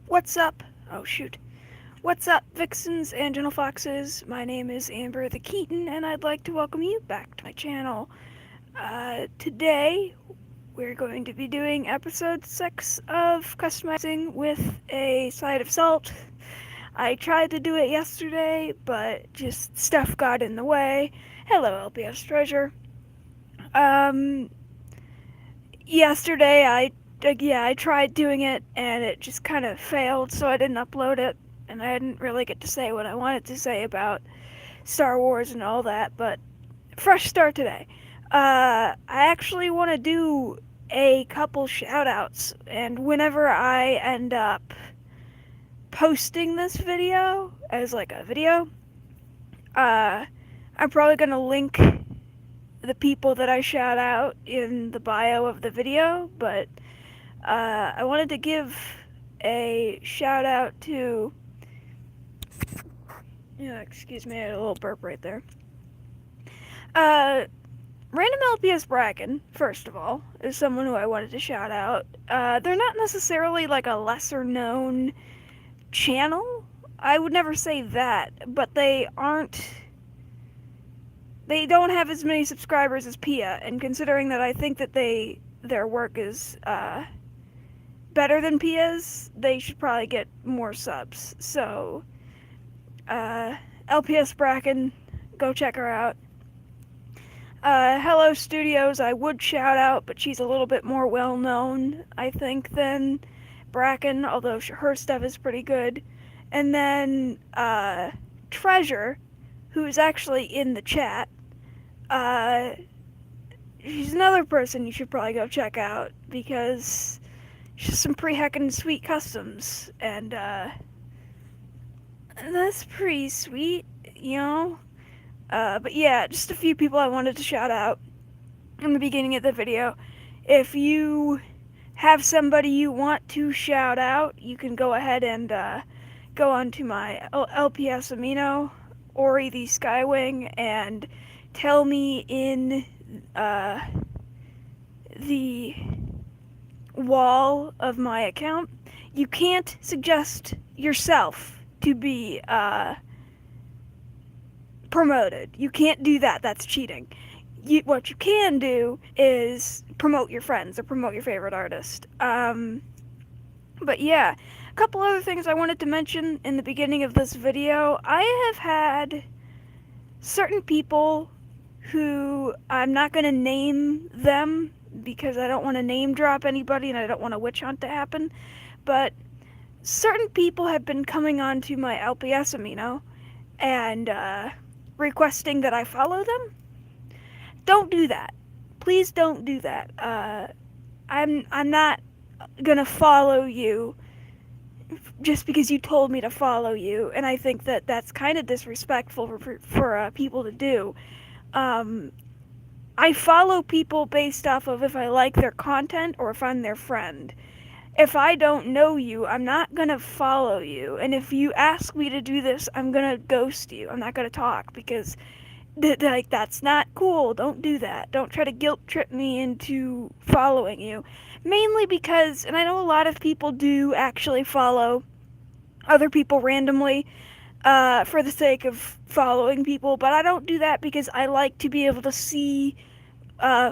What's up? Oh shoot. What's up, vixens and gentle foxes? My name is Amber the Keaton, and I'd like to welcome you back to my channel. Today, we're going to be doing episode 6 of customizing with a side of salt. I tried to do it yesterday, but just stuff got in the way. Hello, LPS Treasure. Um, Yesterday I tried doing it and it just kind of failed, so I didn't upload it, and I didn't really get to say what I wanted to say about Star Wars and all that. But fresh start today. I actually want to do a couple shout outs, and whenever I end up posting this video as like a video, I'm probably gonna link the people that I shout out in the bio of the video, but I wanted to give a shout out to. Yeah, excuse me, I had a little burp right there. Random LPS Bracken, first of all, is someone who I wanted to shout out. They're not necessarily like a lesser known channel. I would never say that, but they don't have as many subscribers as Pia, and considering that I think that their work is better than Pia's, they should probably get more subs. So, LPS Bracken, go check her out. Hello Studios, I would shout out, but she's a little bit more well known, I think, than Bracken, although her stuff is pretty good. And then, Treasure, who's actually in the chat. She's another person you should probably go check out, because she's some pretty heckin' sweet customs, and that's pretty sweet, you know? But yeah, just a few people I wanted to shout out in the beginning of the video. If you have somebody you want to shout out, you can go ahead and go onto my LPS Amino, Ori the Skywing, and tell me in the wall of my account. You can't suggest yourself to be promoted. You can't do that. That's cheating. What you can do is promote your friends or promote your favorite artist. But yeah, a couple other things I wanted to mention in the beginning of this video. I have had certain people who, I'm not going to name them because I don't want to name drop anybody and I don't want a witch hunt to happen, but certain people have been coming onto my LPS Amino and requesting that I follow them. Don't do that. Please don't do that. I'm not gonna follow you just because you told me to follow you, and I think that that's kind of disrespectful for people to do. I follow people based off of if I like their content or if I'm their friend. If I don't know you, I'm not gonna follow you, and if you ask me to do this, I'm gonna ghost you. I'm not gonna talk, because that's not cool. Don't do that. Don't try to guilt trip me into following you. Mainly because, and I know a lot of people do actually follow other people randomly for the sake of following people, but I don't do that because I like to be able to see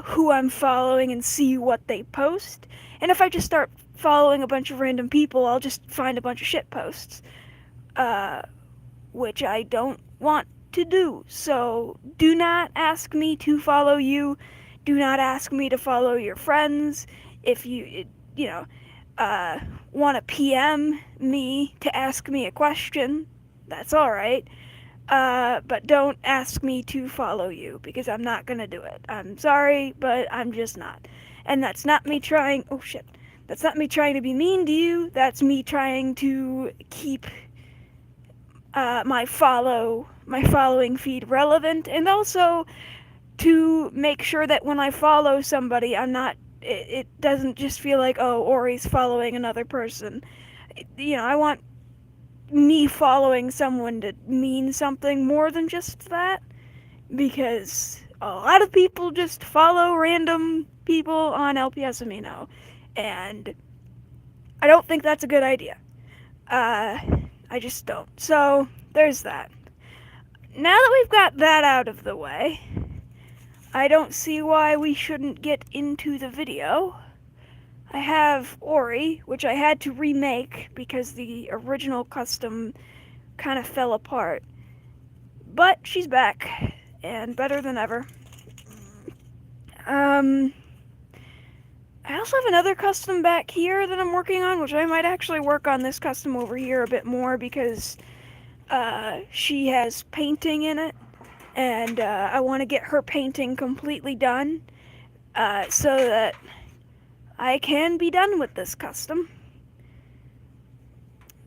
who I'm following and see what they post. And if I just start following a bunch of random people, I'll just find a bunch of shit posts, which I don't want to do. So do not ask me to follow you. Do not ask me to follow your friends. If you want to PM me to ask me a question, that's alright. But don't ask me to follow you, because I'm not gonna do it. I'm sorry, but I'm just not. And that's not me trying, oh shit, that's not me trying to be mean to you, that's me trying to keep my following feed relevant, and also to make sure that when I follow somebody, it doesn't just feel like, oh, Ori's following another person. I want me following someone to mean something more than just that, because a lot of people just follow random people on LPS Amino, and I don't think that's a good idea. Uh, I just don't. So, there's that. Now that we've got that out of the way, I don't see why we shouldn't get into the video. I have Ori, which I had to remake because the original custom kind of fell apart. But she's back, and better than ever. I also have another custom back here that I'm working on, which I might actually work on this custom over here a bit more because she has painting in it, and I want to get her painting completely done so that I can be done with this custom.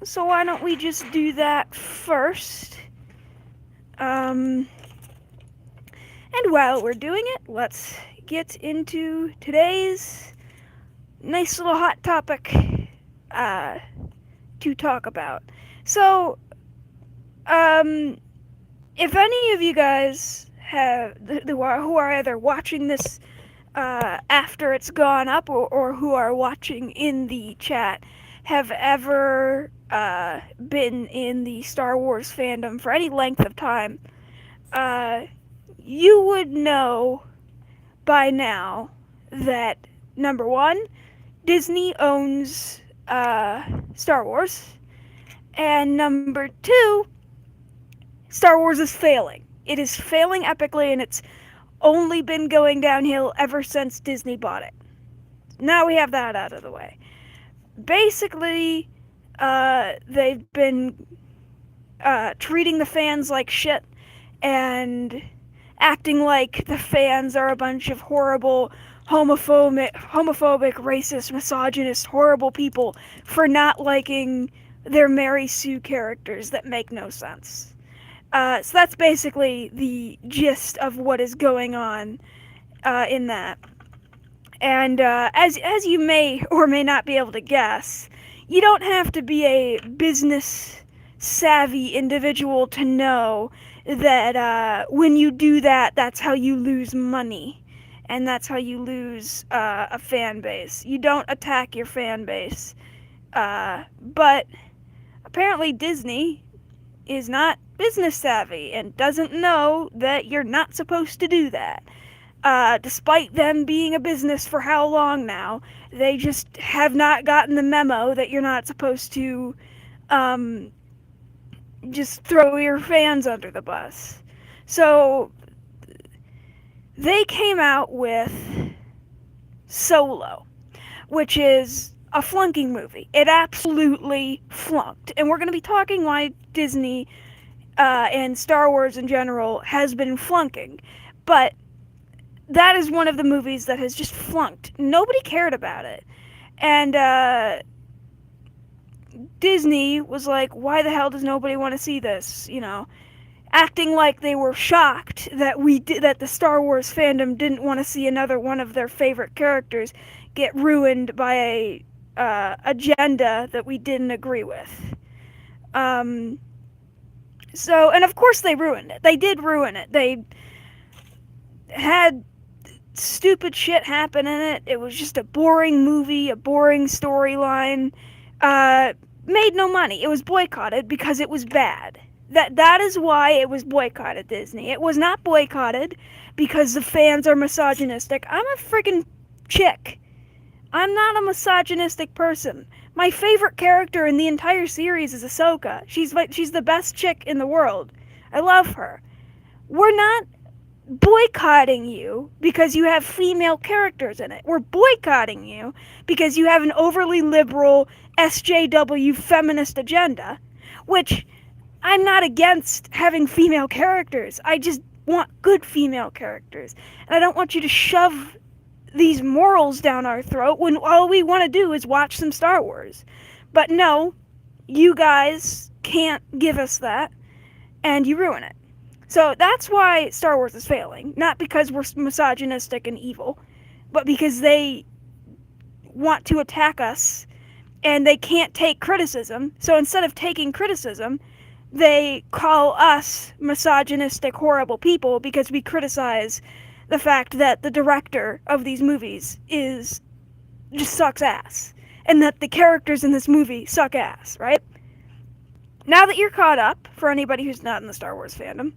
So why don't we just do that first? And while we're doing it, let's get into today's nice little hot topic to talk about. So, if any of you guys who are either watching this after it's gone up or who are watching in the chat have ever been in the Star Wars fandom for any length of time, you would know by now that, number one, Disney owns Star Wars, and number two, Star Wars is failing. It is failing epically, and it's only been going downhill ever since Disney bought it. Now we have that out of the way. Basically, they've been treating the fans like shit and acting like the fans are a bunch of horrible, homophobic, racist, misogynist, horrible people for not liking their Mary Sue characters that make no sense. So that's basically the gist of what is going on in that. And as you may or may not be able to guess, you don't have to be a business savvy individual to know that when you do that, that's how you lose money. And that's how you lose a fan base. You don't attack your fan base. But apparently Disney is not business savvy and doesn't know that you're not supposed to do that. Despite them being a business for how long now, they just have not gotten the memo that you're not supposed to just throw your fans under the bus. So they came out with Solo, which is a flunking movie. It absolutely flunked. And we're going to be talking why Disney and Star Wars in general has been flunking. But that is one of the movies that has just flunked. Nobody cared about it. And Disney was like, why the hell does nobody want to see this? You know, acting like they were shocked that that the Star Wars fandom didn't want to see another one of their favorite characters get ruined by a agenda that we didn't agree with. So, and of course they ruined it. They did ruin it. They had stupid shit happen in it. It was just a boring movie, a boring storyline. Made no money. It was boycotted because it was bad. That is why it was boycotted, Disney. It was not boycotted because the fans are misogynistic. I'm a freaking chick. I'm not a misogynistic person. My favorite character in the entire series is Ahsoka. She's the best chick in the world. I love her. We're not boycotting you because you have female characters in it. We're boycotting you because you have an overly liberal SJW feminist agenda, which I'm not against having female characters. I just want good female characters. And I don't want you to shove these morals down our throat when all we want to do is watch some Star Wars. But no, you guys can't give us that, and you ruin it. So that's why Star Wars is failing. Not because we're misogynistic and evil, but because they want to attack us, and they can't take criticism. So instead of taking criticism, they call us misogynistic, horrible people because we criticize the fact that the director of these movies just sucks ass. And that the characters in this movie suck ass, right? Now that you're caught up, for anybody who's not in the Star Wars fandom,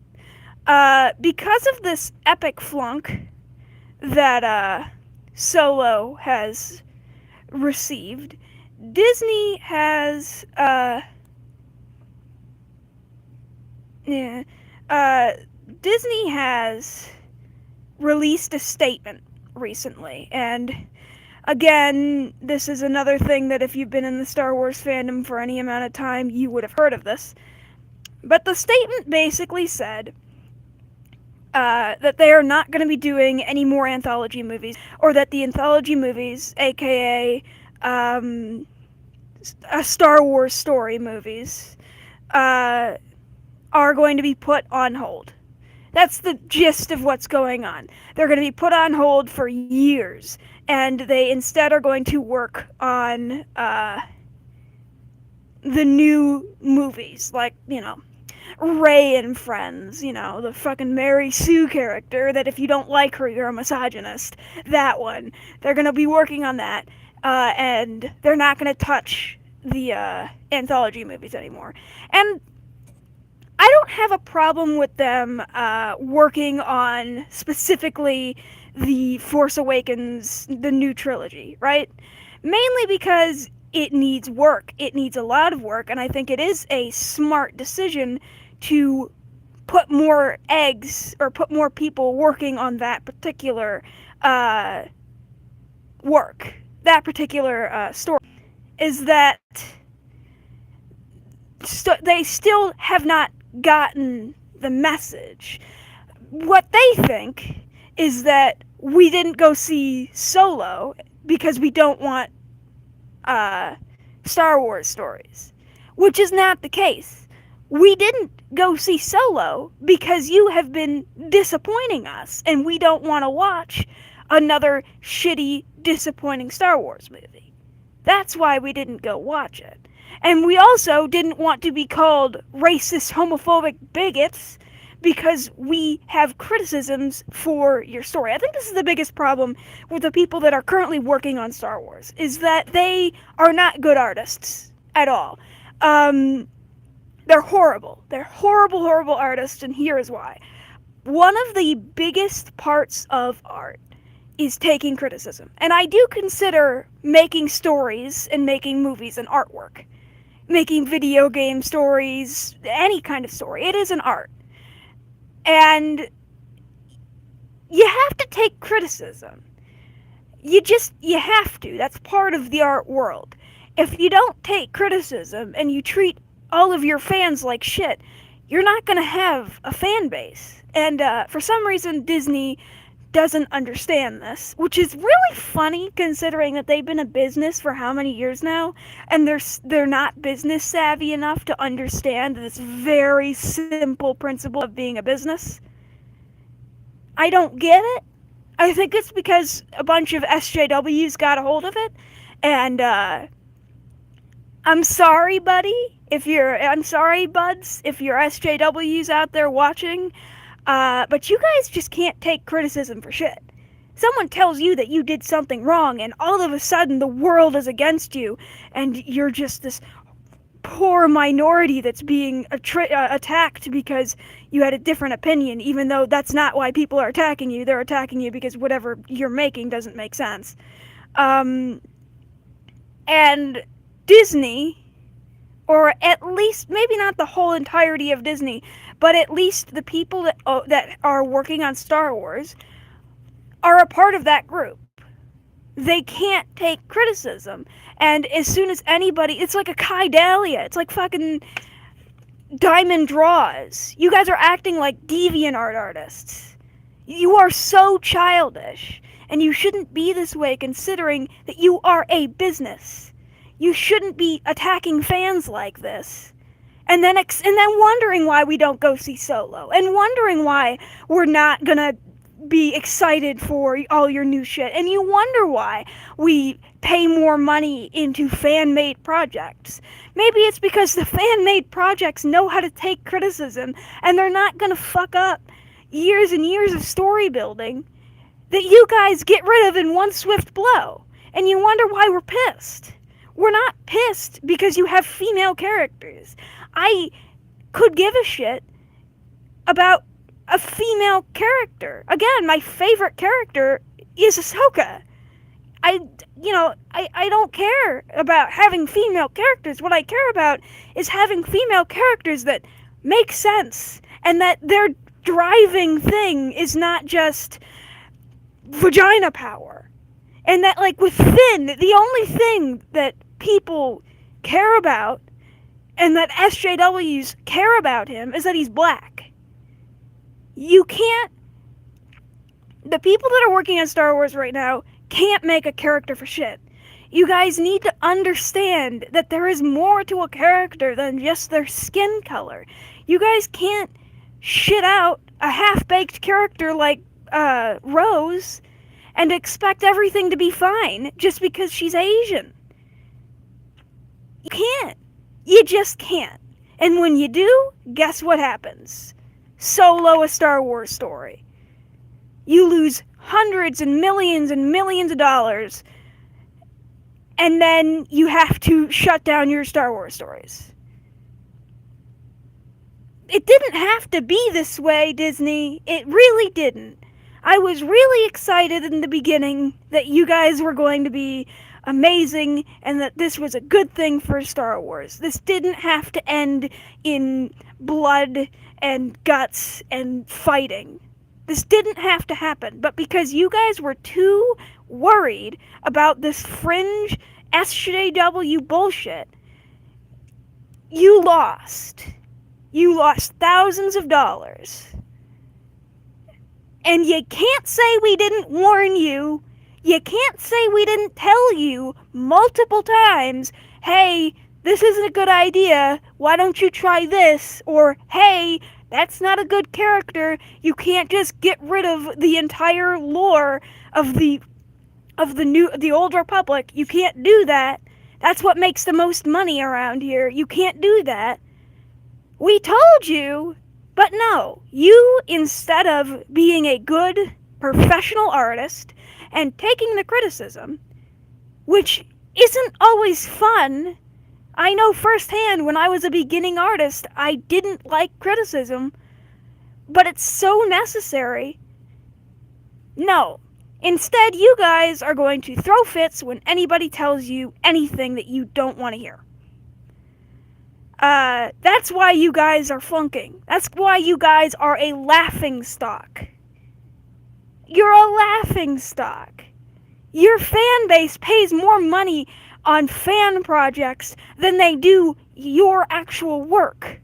because of this epic flunk that Solo has received, Disney has yeah, uh, Disney has released a statement recently, and again, this is another thing that if you've been in the Star Wars fandom for any amount of time, you would have heard of this. But the statement basically said that they are not going to be doing any more anthology movies, or that the anthology movies, aka Star Wars story movies, are going to be put on hold. That's the gist of what's going on. They're going to be put on hold for years, and they instead are going to work on the new movies, like, Rey and Friends, the fucking Mary Sue character that if you don't like her, you're a misogynist. That one. They're going to be working on that, and they're not going to touch the anthology movies anymore. And I don't have a problem with them working on specifically the Force Awakens, the new trilogy, right? Mainly because it needs work. It needs a lot of work, and I think it is a smart decision to put more eggs or put more people working on that particular work, that particular story. Is that they still have not gotten the message. What they think is that we didn't go see Solo because we don't want Star Wars stories, which is not the case. We didn't go see Solo because you have been disappointing us, and we don't want to watch another shitty, disappointing Star Wars movie. That's why we didn't go watch it. And we also didn't want to be called racist, homophobic bigots because we have criticisms for your story. I think this is the biggest problem with the people that are currently working on Star Wars, is that they are not good artists at all. They're horrible. They're horrible, horrible artists, and here is why. One of the biggest parts of art is taking criticism. And I do consider making stories and making movies an artwork. Making video game stories, any kind of story. It is an art. And you have to take criticism. You have to. That's part of the art world. If you don't take criticism and you treat all of your fans like shit, you're not going to have a fan base. And for some reason, Disney doesn't understand this, which is really funny considering that they've been a business for how many years now, and they're not business savvy enough to understand this very simple principle of being a business. I don't get it. I think it's because a bunch of SJWs got a hold of it, and I'm sorry, buddy. I'm sorry, buds, if you're SJWs out there watching. But you guys just can't take criticism for shit. Someone tells you that you did something wrong, and all of a sudden the world is against you, and you're just this poor minority that's being attacked because you had a different opinion, even though that's not why people are attacking you. They're attacking you because whatever you're making doesn't make sense. And Disney, or at least, maybe not the whole entirety of Disney, but at least the people that are working on Star Wars are a part of that group. They can't take criticism. And as soon as anybody, it's like a Kai Dahlia. It's like fucking Diamond Draws. You guys are acting like DeviantArt artists. You are so childish. And you shouldn't be this way considering that you are a business. You shouldn't be attacking fans like this. And then wondering why we don't go see Solo. And wondering why we're not gonna be excited for all your new shit. And you wonder why we pay more money into fan-made projects. Maybe it's because the fan-made projects know how to take criticism, and they're not gonna fuck up years and years of story building that you guys get rid of in one swift blow. And you wonder why we're pissed. We're not pissed because you have female characters. I could give a shit about a female character. Again, my favorite character is Ahsoka. I don't care about having female characters. What I care about is having female characters that make sense and that their driving thing is not just vagina power. And that, like, with Finn, the only thing that people care about and that SJWs care about him is that he's black. You can't... The people that are working on Star Wars right now can't make a character for shit. You guys need to understand that there is more to a character than just their skin color. You guys can't shit out a half-baked character like Rose and expect everything to be fine just because she's Asian. You can't. You just can't. And when you do, guess what happens? Solo a Star Wars story. You lose hundreds and millions of dollars, and then you have to shut down your Star Wars stories. It didn't have to be this way, Disney. It really didn't. I was really excited in the beginning that you guys were going to be amazing and that this was a good thing for Star Wars. This didn't have to end in blood and guts and fighting. This didn't have to happen, but because you guys were too worried about this fringe SJW bullshit, you lost. You lost thousands of dollars. And you can't say we didn't warn you. You can't say we didn't tell you multiple times, hey, this isn't a good idea, why don't you try this? Or, hey, that's not a good character, you can't just get rid of the entire lore of the Old Republic. You can't do that. That's what makes the most money around here. You can't do that. We told you, but no. You, instead of being a good professional artist and taking the criticism, which isn't always fun. I know firsthand when I was a beginning artist, I didn't like criticism, but it's so necessary. No. Instead, you guys are going to throw fits when anybody tells you anything that you don't want to hear. That's why you guys are flunking. That's why you guys are a laughing stock. You're a laughing stock. Your fan base pays more money on fan projects than they do your actual work.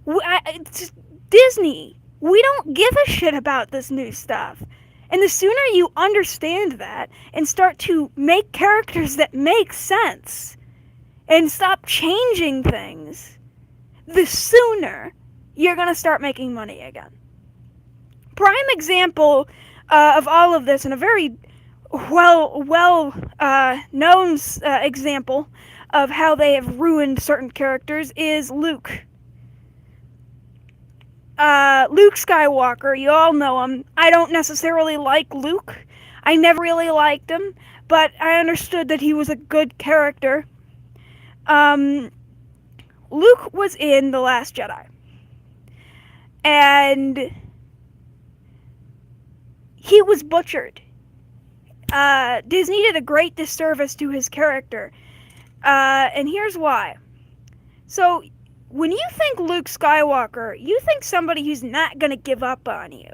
It's Disney. We don't give a shit about this new stuff. And the sooner you understand that and start to make characters that make sense and stop changing things, the sooner you're going to start making money again. Prime example of all of this, and a very known example of how they have ruined certain characters, is Luke. Luke Skywalker, you all know him. I don't necessarily like Luke. I never really liked him, but I understood that he was a good character. Luke was in The Last Jedi. And he was butchered. Disney did a great disservice to his character. And here's why. So, when you think Luke Skywalker, you think somebody who's not gonna give up on you.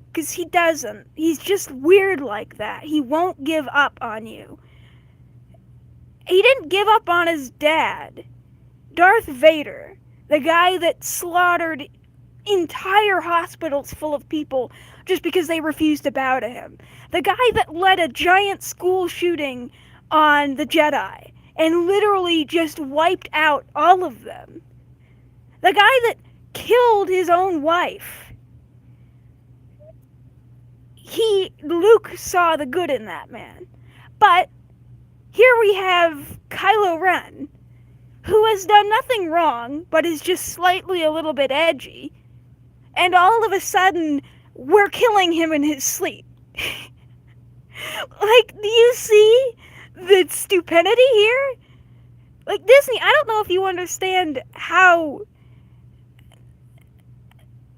Because he doesn't. He's just weird like that. He won't give up on you. He didn't give up on his dad. Darth Vader, the guy that slaughtered entire hospitals full of people just because they refused to bow to him. The guy that led a giant school shooting on the Jedi and literally just wiped out all of them. The guy that killed his own wife. Luke saw the good in that man. But here we have Kylo Ren, who has done nothing wrong, but is just slightly a little bit edgy, and all of a sudden, we're killing him in his sleep. Like, do you see the stupidity here? Like, Disney, I don't know if you understand how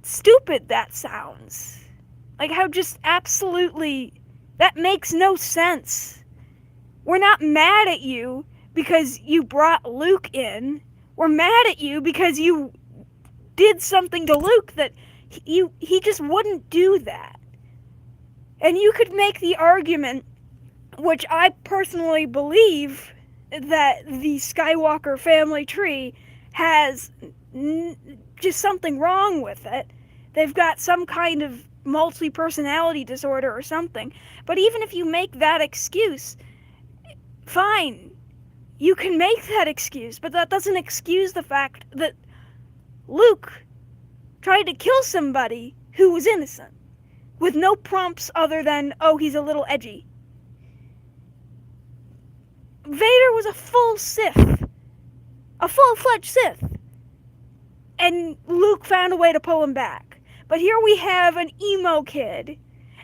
stupid that sounds. Like, how just absolutely, that makes no sense. We're not mad at you because you brought Luke in. We're mad at you because you did something to Luke that he just wouldn't do that. And you could make the argument, which I personally believe, that the Skywalker family tree has just something wrong with it. They've got some kind of multi-personality disorder or something. But even if you make that excuse, fine. You can make that excuse, but that doesn't excuse the fact that Luke tried to kill somebody who was innocent, with no prompts other than, oh, he's a little edgy. Vader was a full Sith. A full-fledged Sith. And Luke found a way to pull him back. But here we have an emo kid,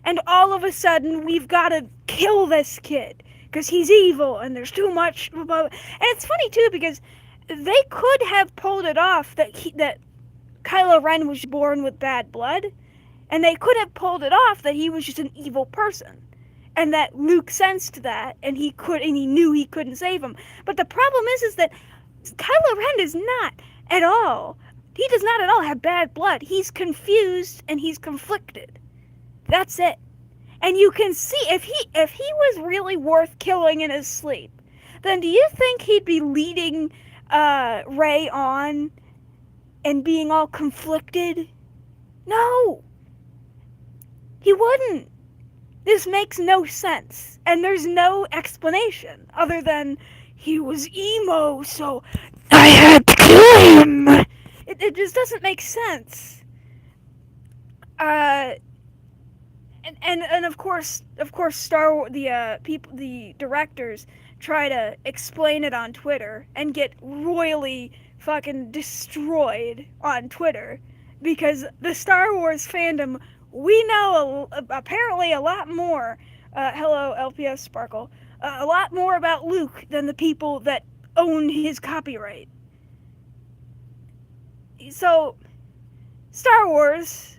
and all of a sudden we've got to kill this kid because he's evil and there's too much. And it's funny too because they could have pulled it off that Kylo Ren was born with bad blood, and they could have pulled it off that he was just an evil person, and that Luke sensed that, and he knew he couldn't save him. But the problem is that Kylo Ren is not at all. He does not at all have bad blood. He's confused and he's conflicted. That's it. And you can see if he was really worth killing in his sleep, then do you think he'd be leading Rey on and being all conflicted? No. He wouldn't. This makes no sense. And there's no explanation other than he was emo, so I had to kill him. It just doesn't make sense. And of course Star Wars, the directors try to explain it on Twitter and get royally fucking destroyed on Twitter because the Star Wars fandom, we know apparently a lot more, hello LPS Sparkle, a lot more about Luke than the people that own his copyright. So, Star Wars,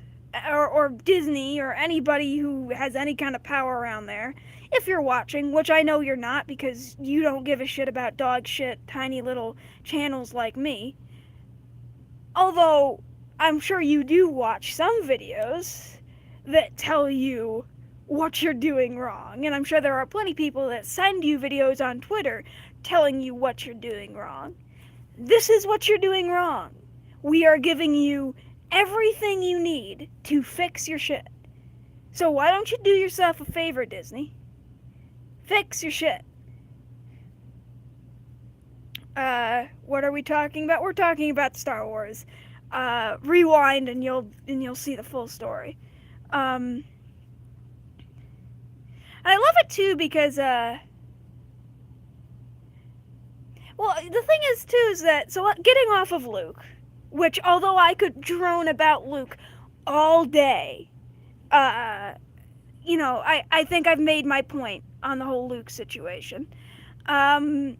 or Disney, or anybody who has any kind of power around there, if you're watching, which I know you're not because you don't give a shit about dog shit, tiny little channels like me, although I'm sure you do watch some videos that tell you what you're doing wrong, and I'm sure there are plenty of people that send you videos on Twitter telling you what you're doing wrong. This is what you're doing wrong. We are giving you everything you need to fix your shit. So why don't you do yourself a favor, Disney? Fix your shit. What are we talking about? We're talking about Star Wars. Rewind and you'll see the full story. And I love it too because well, the thing is too is that, so getting off of Luke, which although I could drone about Luke all day, I think I've made my point on the whole Luke situation. Getting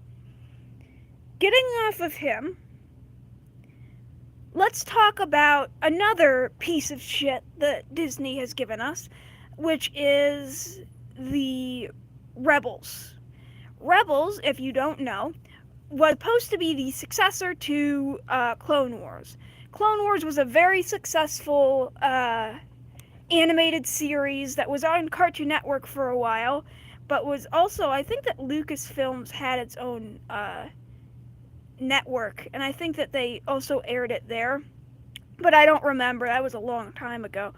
off of him, let's talk about another piece of shit that Disney has given us, which is the Rebels. Rebels, if you don't know, was supposed to be the successor to Clone Wars. Clone Wars was a very successful animated series that was on Cartoon Network for a while, but was also, I think that Lucasfilms had its own network, and I think that they also aired it there, but I don't remember. That was a long time ago.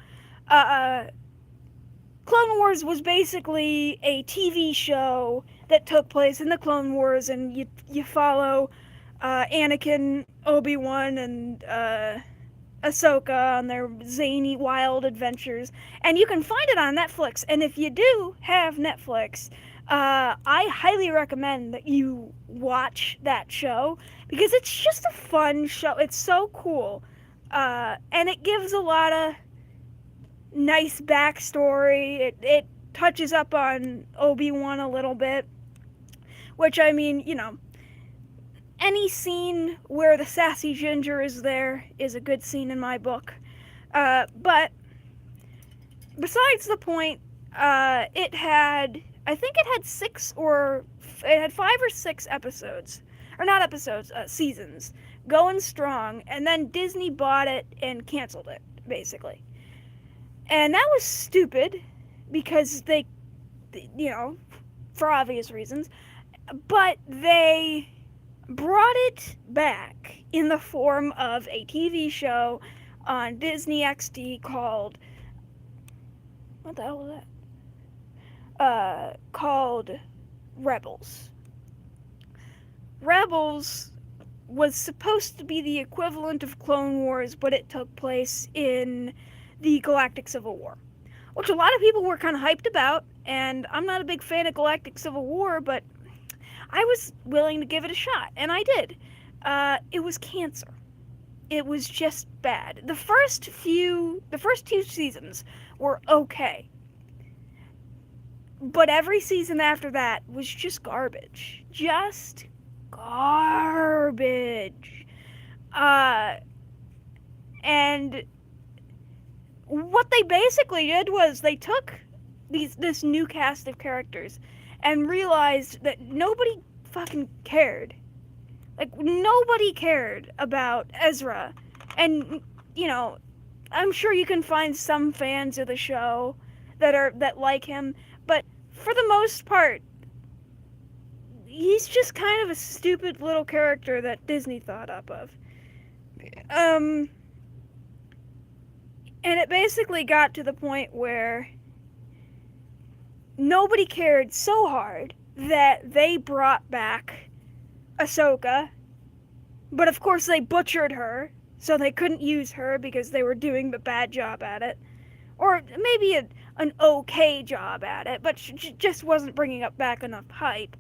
Clone Wars was basically a TV show that took place in the Clone Wars, and you follow Anakin, Obi-Wan, and Ahsoka on their zany, wild adventures. And you can find it on Netflix. And if you do have Netflix, I highly recommend that you watch that show because it's just a fun show. It's so cool. And it gives a lot of nice backstory. It touches up on Obi-Wan a little bit. which, I mean, any scene where the sassy ginger is there is a good scene in my book. But besides the point, I think it had 5 or 6 episodes, or not episodes, seasons, going strong, and then Disney bought it and canceled it, basically. And that was stupid, because they, for obvious reasons, but they brought it back in the form of a TV show on Disney XD called, what the hell was that? Called Rebels. Rebels was supposed to be the equivalent of Clone Wars, but it took place in the Galactic Civil War, which a lot of people were kind of hyped about, and I'm not a big fan of Galactic Civil War, but I was willing to give it a shot, and I did. It was cancer. It was just bad. The first 2 seasons were okay, but every season after that was just garbage. Just garbage. And what they basically did was they took this new cast of characters and realized that nobody fucking cared. Like, nobody cared about Ezra. And, I'm sure you can find some fans of the show that like him, but for the most part, he's just kind of a stupid little character that Disney thought up of. And it basically got to the point where nobody cared so hard that they brought back Ahsoka, but of course they butchered her, so they couldn't use her because they were doing a bad job at it. Or maybe an okay job at it, but she just wasn't bringing up back enough hype.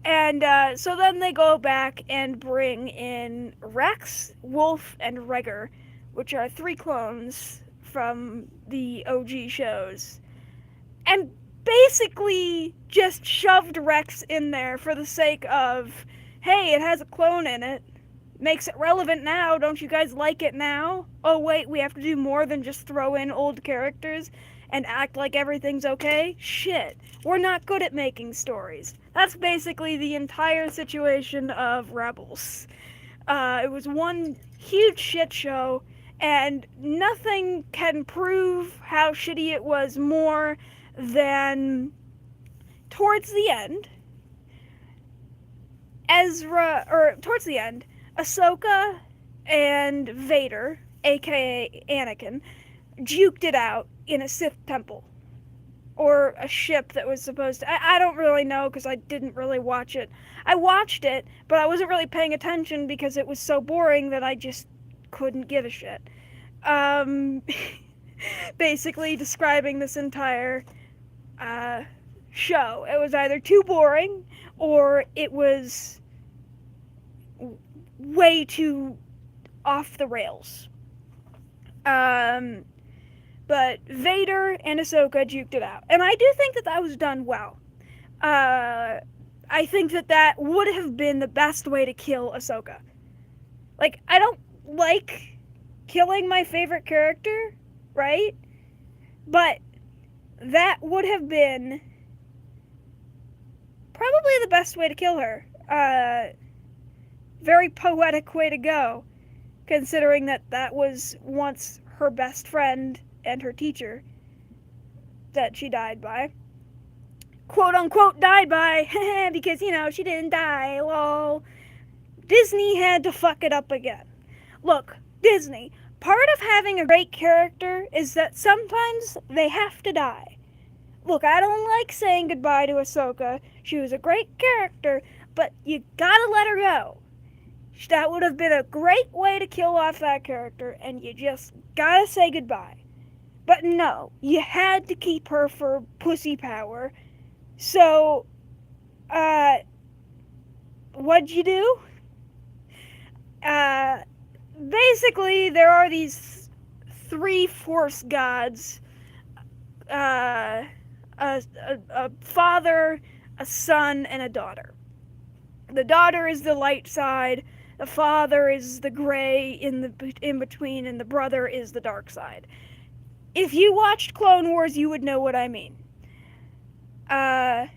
And so then they go back and bring in Rex, Wolf, and Regor, which are 3 clones from the OG shows. And basically just shoved Rex in there for the sake of, hey, it has a clone in it. Makes it relevant now. Don't you guys like it now? Oh, wait, we have to do more than just throw in old characters and act like everything's okay? Shit. We're not good at making stories. That's basically the entire situation of Rebels. It was one huge shit show, and nothing can prove how shitty it was more than towards the end, Ahsoka and Vader, aka Anakin, juked it out in a Sith temple. Or a ship that was supposed to... I don't really know because I didn't really watch it. I watched it, but I wasn't really paying attention because it was so boring that I just couldn't give a shit. Basically describing this entire show. It was either too boring or it was way too off the rails. But Vader and Ahsoka juked it out. And I do think that was done well. I think that would have been the best way to kill Ahsoka. Like, I don't like killing my favorite character, right? But that would have been probably the best way to kill her. Very poetic way to go, considering that was once her best friend and her teacher that she died by. Quote unquote died by, because, she didn't die, lol. Disney had to fuck it up again. Look, Disney, part of having a great character is that sometimes they have to die. Look, I don't like saying goodbye to Ahsoka. She was a great character, but you gotta let her go. That would have been a great way to kill off that character, and you just gotta say goodbye. But no, you had to keep her for pussy power. So, what'd you do? Basically, there are these 3 Force gods. A father, a son, and a daughter. The daughter is the light side, the father is the gray in between, and the brother is the dark side. If you watched Clone Wars, you would know what I mean. Now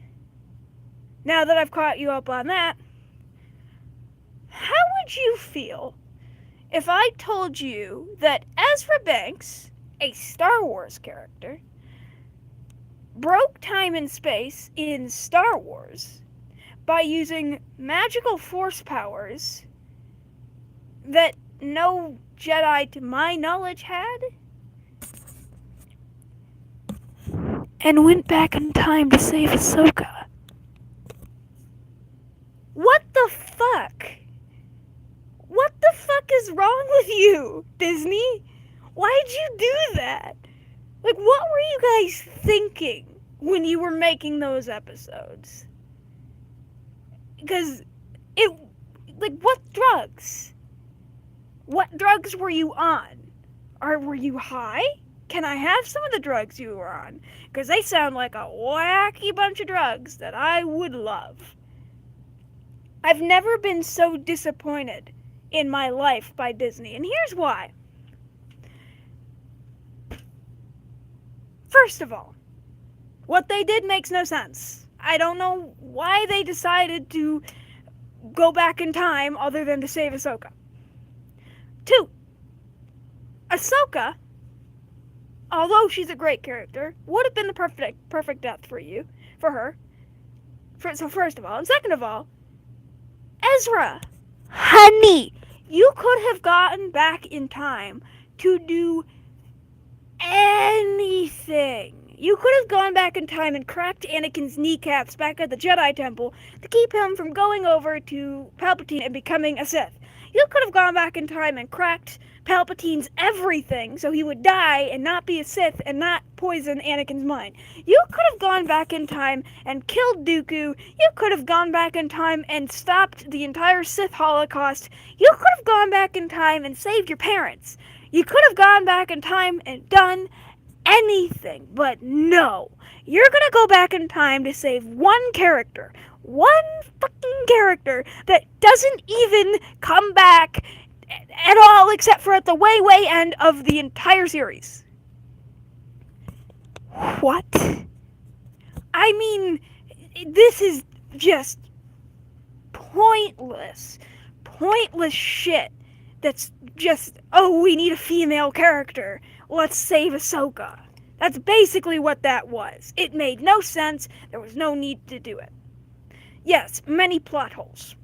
that I've caught you up on that, how would you feel if I told you that Ezra Banks, a Star Wars character, broke time and space in Star Wars by using magical force powers that no Jedi, to my knowledge, had? And went back in time to save Ahsoka. What the fuck? What the fuck is wrong with you, Disney? Why'd you do that? Like, what were you guys thinking when you were making those episodes? Because what drugs? What drugs were you on? Or were you high? Can I have some of the drugs you were on? Because they sound like a wacky bunch of drugs that I would love. I've never been so disappointed in my life by Disney, and here's why. First of all, what they did makes no sense. I don't know why they decided to go back in time other than to save Ahsoka. 2, Ahsoka, although she's a great character, would have been the perfect death for her. So first of all, and second of all, Ezra, honey, you could have gotten back in time to do anything. You could have gone back in time and cracked Anakin's kneecaps back at the Jedi Temple to keep him from going over to Palpatine and becoming a Sith. You could have gone back in time and cracked Palpatine's everything so he would die and not be a Sith and not poison Anakin's mind. You could have gone back in time and killed Dooku. You could have gone back in time and stopped the entire Sith Holocaust. You could have gone back in time and saved your parents. You could have gone back in time and done anything, but no. You're gonna go back in time to save one character. One fucking character that doesn't even come back at all except for at the way end of the entire series. What? I mean, this is just pointless shit. That's just, oh, we need a female character. Let's save Ahsoka. That's basically what that was. It made no sense. There was no need to do it. Yes, many plot holes.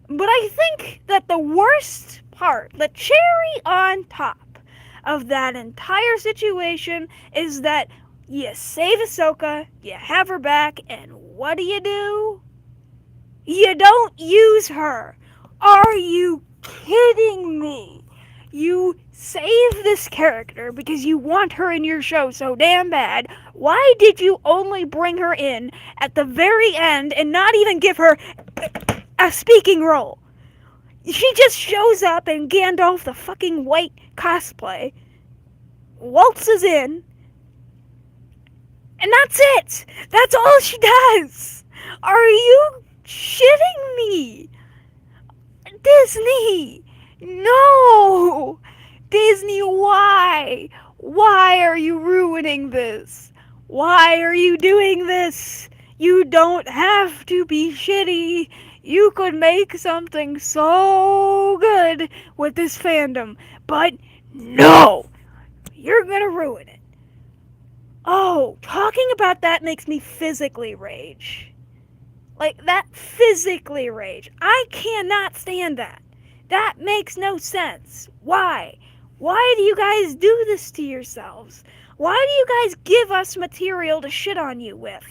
But I think that the worst part, the cherry on top of that entire situation, is that you save Ahsoka, you have her back, and what do? You don't use her. Are you kidding me? You save this character because you want her in your show so damn bad. Why did you only bring her in at the very end and not even give her a speaking role? She just shows up in Gandalf the fucking White cosplay, waltzes in, and that's it. That's all she does. Are you shitting me? Disney! No! Disney, why? Why are you ruining this? Why are you doing this? You don't have to be shitty. You could make something so good with this fandom. But no! You're gonna ruin it. Oh, talking about that makes me physically rage. Like, that physically rage. I cannot stand that. That makes no sense. Why? Why do you guys do this to yourselves? Why do you guys give us material to shit on you with?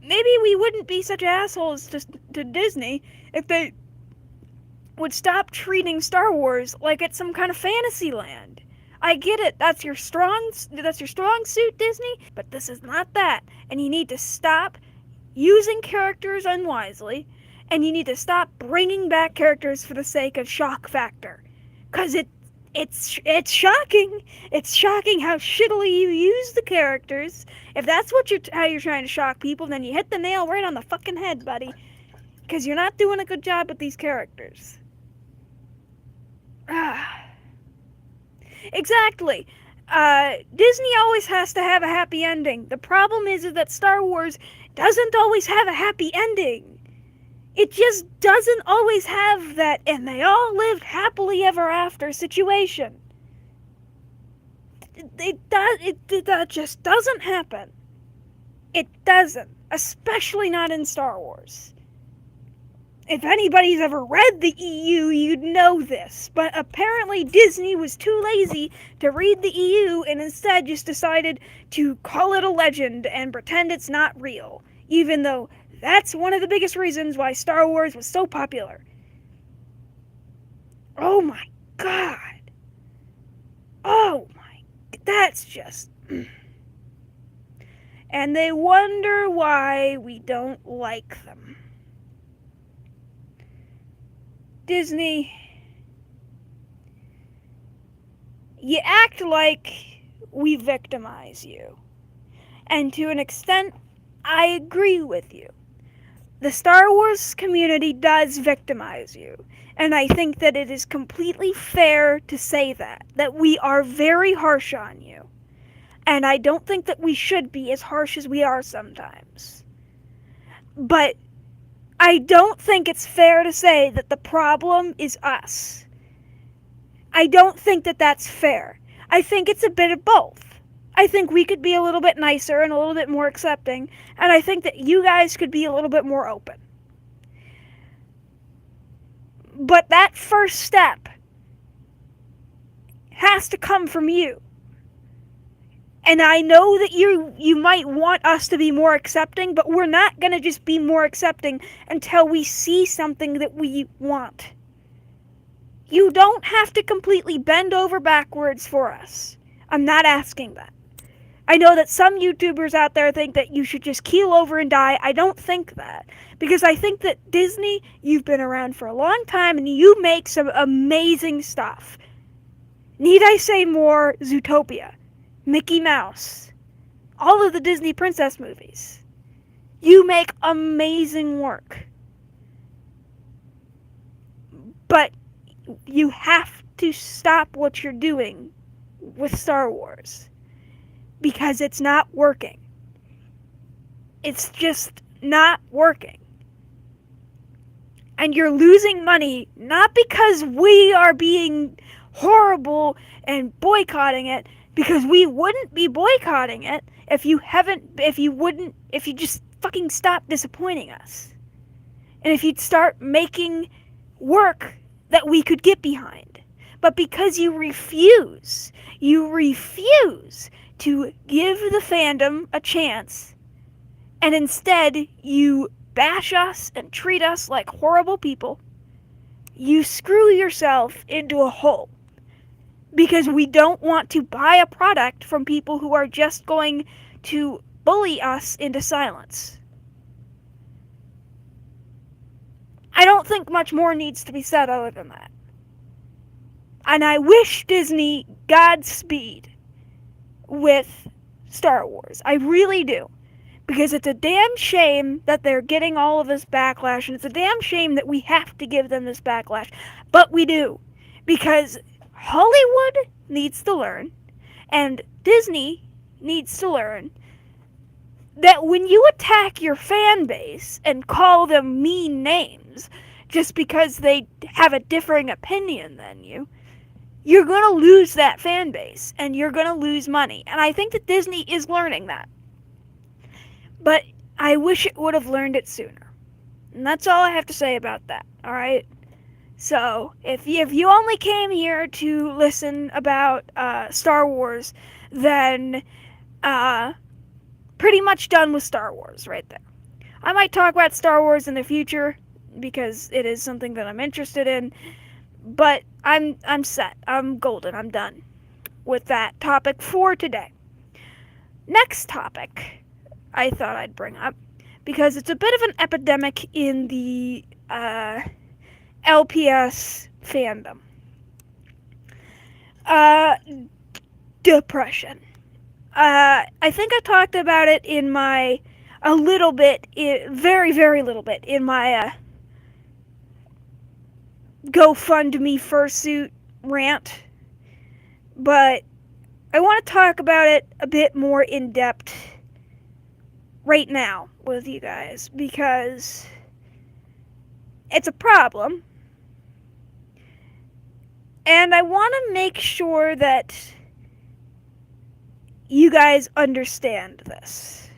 Maybe we wouldn't be such assholes to Disney if they would stop treating Star Wars like it's some kind of fantasy land. I get it. That's your strong suit, Disney, but this is not that. And you need to stop using characters unwisely, and you need to stop bringing back characters for the sake of shock factor, because it's shocking. It's shocking how shittily you use the characters. If that's how you're trying to shock people, then you hit the nail right on the fucking head, buddy. Because you're not doing a good job with these characters. Exactly. Disney always has to have a happy ending. The problem is that Star Wars doesn't always have a happy ending. It just doesn't always have that and they all lived happily ever after situation. That just doesn't happen. It doesn't. Especially not in Star Wars. If anybody's ever read the EU, you'd know this. But apparently Disney was too lazy to read the EU and instead just decided to call it a legend and pretend it's not real. Even though that's one of the biggest reasons why Star Wars was so popular. Oh my god. Oh my... That's just... And they wonder why we don't like them. Disney, you act like we victimize you. And to an extent, I agree with you. The Star Wars community does victimize you. And I think that it is completely fair to say that we are very harsh on you. And I don't think that we should be as harsh as we are sometimes. But I don't think it's fair to say that the problem is us. I don't think that that's fair. I think it's a bit of both. I think we could be a little bit nicer and a little bit more accepting, and I think that you guys could be a little bit more open. But that first step has to come from you. And I know that you might want us to be more accepting, but we're not going to just be more accepting until we see something that we want. You don't have to completely bend over backwards for us. I'm not asking that. I know that some YouTubers out there think that you should just keel over and die. I don't think that. Because I think that Disney, you've been around for a long time and you make some amazing stuff. Need I say more? Zootopia. Mickey Mouse, all of the Disney princess movies. You make amazing work. But you have to stop what you're doing with Star Wars. Because it's not working. It's just not working. And you're losing money not because we are being horrible and boycotting it, because we wouldn't be boycotting it if you just fucking stop disappointing us. And if you'd start making work that we could get behind. But because you refuse to give the fandom a chance, and instead you bash us and treat us like horrible people, you screw yourself into a hole. Because we don't want to buy a product from people who are just going to bully us into silence. I don't think much more needs to be said other than that. And I wish Disney Godspeed with Star Wars. I really do. Because it's a damn shame that they're getting all of this backlash, and it's a damn shame that we have to give them this backlash. But we do. Because Hollywood needs to learn, and Disney needs to learn, that when you attack your fan base and call them mean names just because they have a differing opinion than you, you're going to lose that fan base, and you're going to lose money. And I think that Disney is learning that. But I wish it would have learned it sooner. And that's all I have to say about that, alright? So, if you only came here to listen about Star Wars, then pretty much done with Star Wars right there. I might talk about Star Wars in the future, because it is something that I'm interested in, but I'm set. I'm golden. I'm done with that topic for today. Next topic I thought I'd bring up, because it's a bit of an epidemic in the LPS fandom. Uh, Depression. I think I talked about it in my a little bit, very very little bit in my GoFundMe fursuit rant, but I want to talk about it a bit more in depth right now with you guys because it's a problem, and I want to make sure that you guys understand this.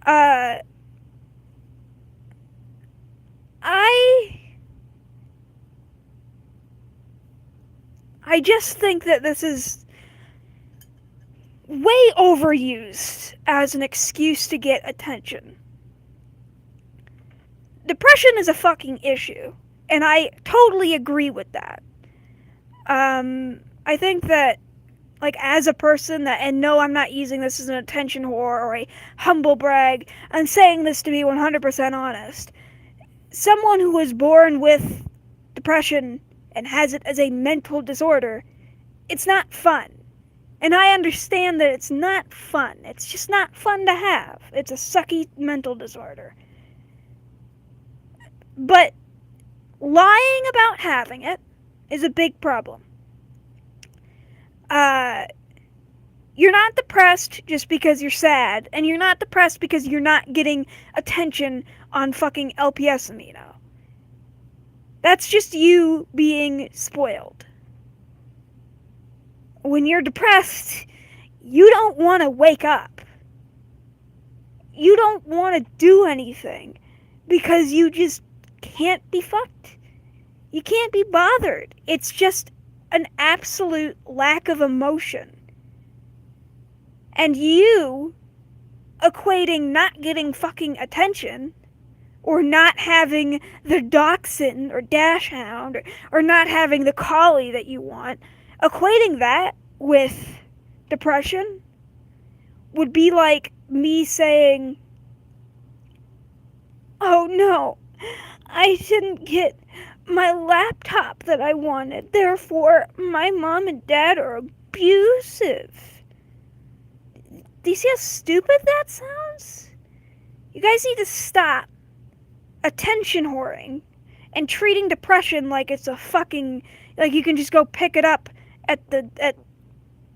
Uh, I I just think that this is way overused as an excuse to get attention. Depression is a fucking issue, and I totally agree with that. I think that, like, as a person that, and no, I'm not using this as an attention whore or a humble brag, I'm saying this to be 100% honest. Someone who was born with depression and has it as a mental disorder, it's not fun. And I understand that it's not fun. It's just not fun to have. It's a sucky mental disorder. But lying about having it is a big problem. You're not depressed just because you're sad, and you're not depressed because you're not getting attention on fucking LPS amino. That's just you being spoiled. When you're depressed, you don't want to wake up. You don't want to do anything because you just can't be fucked. You can't be bothered. It's just an absolute lack of emotion. And you equating not getting fucking attention, or not having the dachshund or dash hound, or not having the collie that you want, equating that with depression would be like me saying, oh no, I didn't get my laptop that I wanted, therefore my mom and dad are abusive. Do you see how stupid that sounds? You guys need to stop attention whoring and treating depression like it's a fucking, like you can just go pick it up at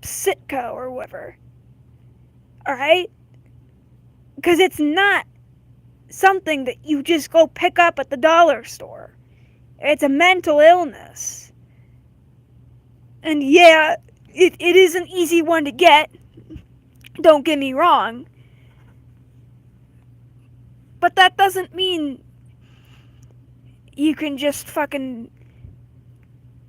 Sitco or whatever. Alright? Because it's not something that you just go pick up at the dollar store. It's a mental illness. And yeah, it is an easy one to get. Don't get me wrong. But that doesn't mean you can just fucking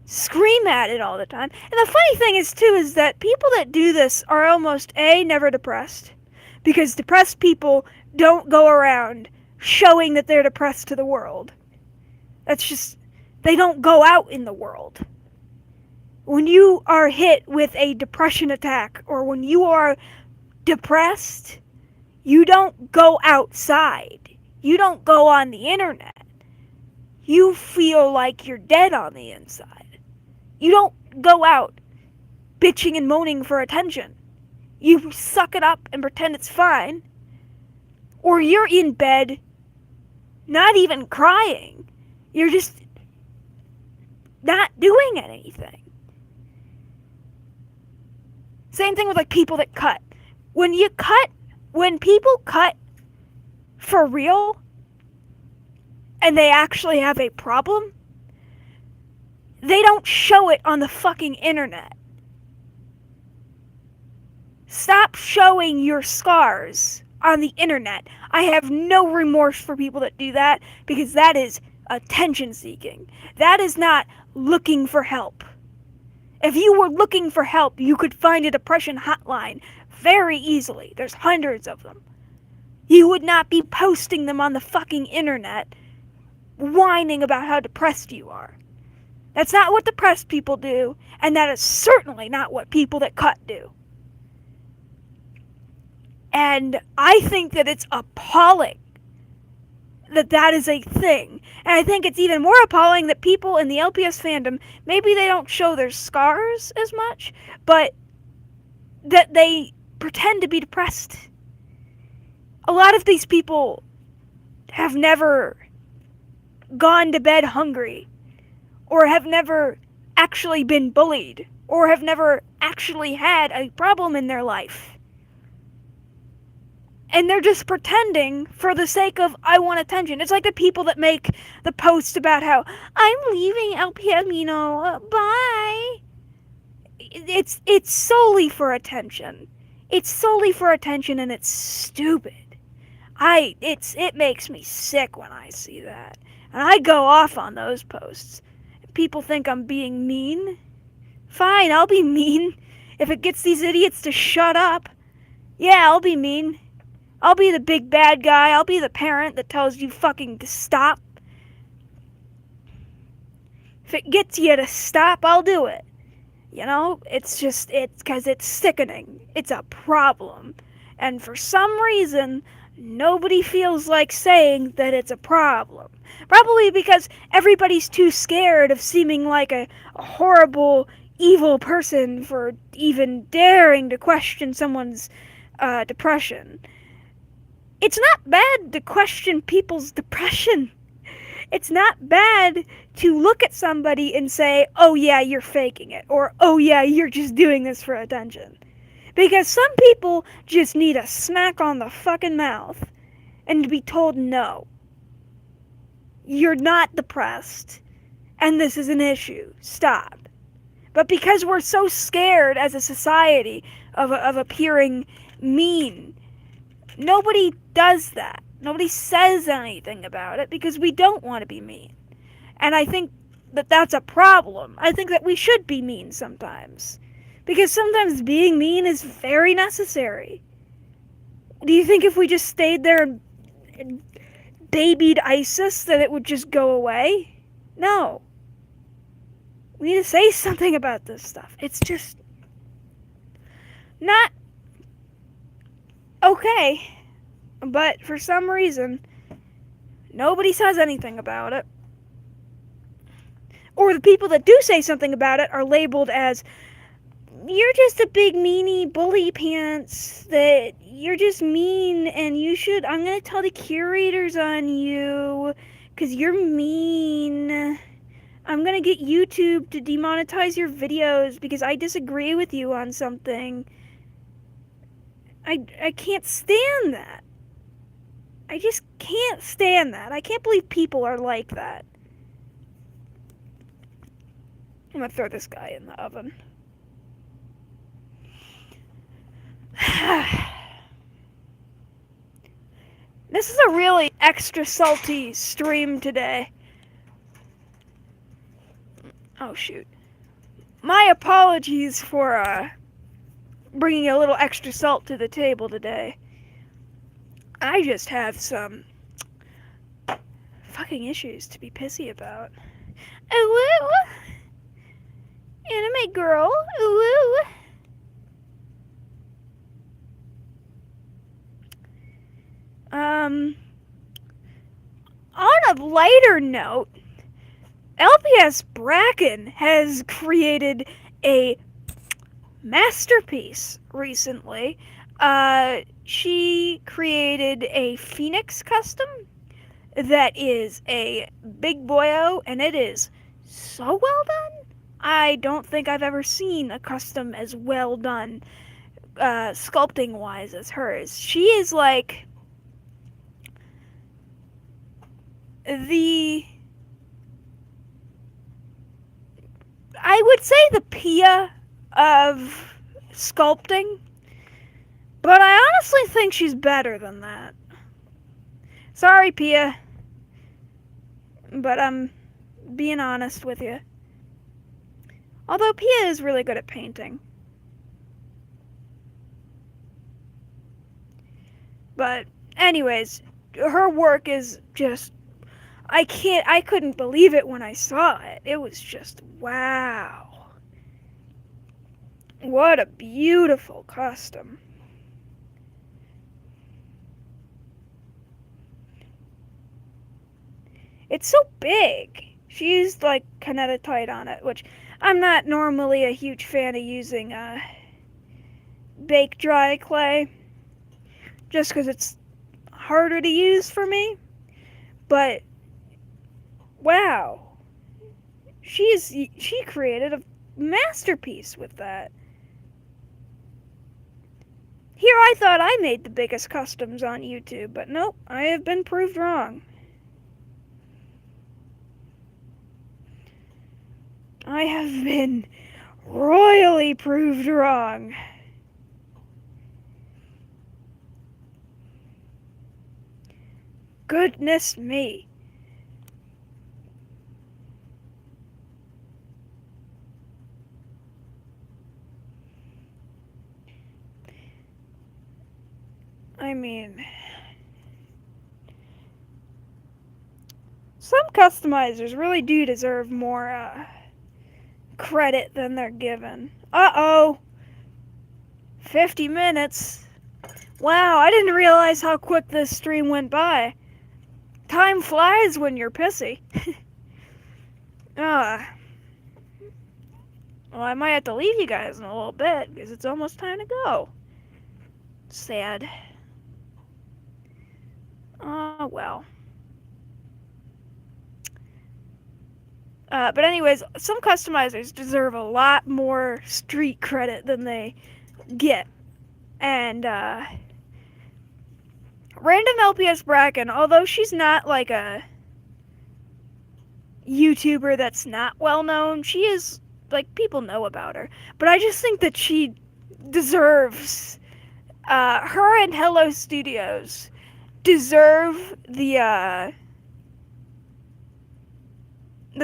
scream at it all the time. And the funny thing is, too, is that people that do this are almost, A, never depressed. Because depressed people don't go around showing that they're depressed to the world. That's just, they don't go out in the world. When you are hit with a depression attack, or when you are depressed, you don't go outside. You don't go on the internet. You feel like you're dead on the inside. You don't go out bitching and moaning for attention. You suck it up and pretend it's fine. Or you're in bed, not even crying. You're just not doing anything. Same thing with like people that cut. When people cut for real, and they actually have a problem, they don't show it on the fucking internet. Stop showing your scars on the internet. I have no remorse for people that do that, because that is attention seeking. That is not looking for help. If you were looking for help, you could find a depression hotline very easily. There's hundreds of them. You would not be posting them on the fucking internet, whining about how depressed you are. That's not what depressed people do, and that is certainly not what people that cut do. And I think that it's appalling that that is a thing. And I think it's even more appalling that people in the LPS fandom, maybe they don't show their scars as much, but that they pretend to be depressed. A lot of these people have never gone to bed hungry, or have never actually been bullied, or have never actually had a problem in their life. And they're just pretending for the sake of, I want attention. It's like the people that make the posts about how, I'm leaving LPM, bye. It's solely for attention. It's solely for attention, and it's stupid. It makes me sick when I see that. And I go off on those posts. People think I'm being mean. Fine, I'll be mean. If it gets these idiots to shut up, yeah, I'll be mean. I'll be the big bad guy. I'll be the parent that tells you fucking to stop. If it gets you to stop, I'll do it. It's because it's sickening. It's a problem. And for some reason, nobody feels like saying that it's a problem. Probably because everybody's too scared of seeming like a horrible, evil person for even daring to question someone's depression. It's not bad to question people's depression. It's not bad to look at somebody and say, oh yeah, you're faking it, or oh yeah, you're just doing this for attention. Because some people just need a smack on the fucking mouth and to be told no. You're not depressed, and this is an issue. Stop. But because we're so scared as a society of appearing mean, nobody does that. Nobody says anything about it because we don't want to be mean. And I think that that's a problem. I think that we should be mean sometimes. Because sometimes being mean is very necessary. Do you think if we just stayed there and babied ISIS that it would just go away? No. We need to say something about this stuff. It's just not okay. But for some reason, nobody says anything about it. Or the people that do say something about it are labeled as, you're just a big meanie bully pants, that you're just mean and I'm gonna tell the curators on you, 'cause you're mean. I'm gonna get YouTube to demonetize your videos because I disagree with you on something. I can't stand that. I just can't stand that. I can't believe people are like that. I'm gonna throw this guy in the oven. This is a really extra salty stream today. Oh shoot. My apologies for bringing a little extra salt to the table today. I just have some fucking issues to be pissy about. Ooh, anime girl. Ooh. On a lighter note, LPS Bracken has created a masterpiece recently. She created a Phoenix custom that is a big boyo, and it is so well done. I don't think I've ever seen a custom as well done, sculpting wise, as hers. She is like I would say the Pia of sculpting, but I honestly think she's better than that. Sorry, Pia, but I'm being honest with you. Although Pia is really good at painting. But anyways, her work is just, I couldn't believe it when I saw it. It was just, wow. What a beautiful custom. It's so big. She used like kinetitite on it, which I'm not normally a huge fan of using bake dry clay, just because it's harder to use for me. But wow, she created a masterpiece with that. Here I thought I made the biggest customs on YouTube, but nope, I have been proved wrong. I have been royally proved wrong. Goodness me. I mean, some customizers really do deserve more credit than they're given. Uh-oh. 50 minutes. Wow, I didn't realize how quick this stream went by. Time flies when you're pissy. Well, I might have to leave you guys in a little bit because it's almost time to go. Sad. Oh, well. But anyways, some customizers deserve a lot more street credit than they get. And, Random LPS Bracken, although she's not like a YouTuber that's not well known, she is, like, people know about her. But I just think that she deserves, her and Hello Studios deserve the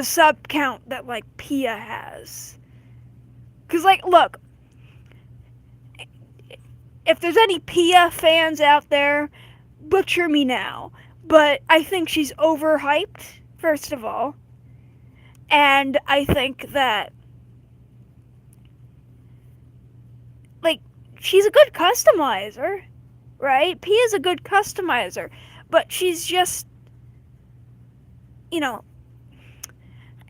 sub count that, like, Pia has. Because, like, look, if there's any Pia fans out there, butcher me now. But I think she's overhyped, first of all. And I think that, like, she's a good customizer, right? Pia's a good customizer. But she's just, you know,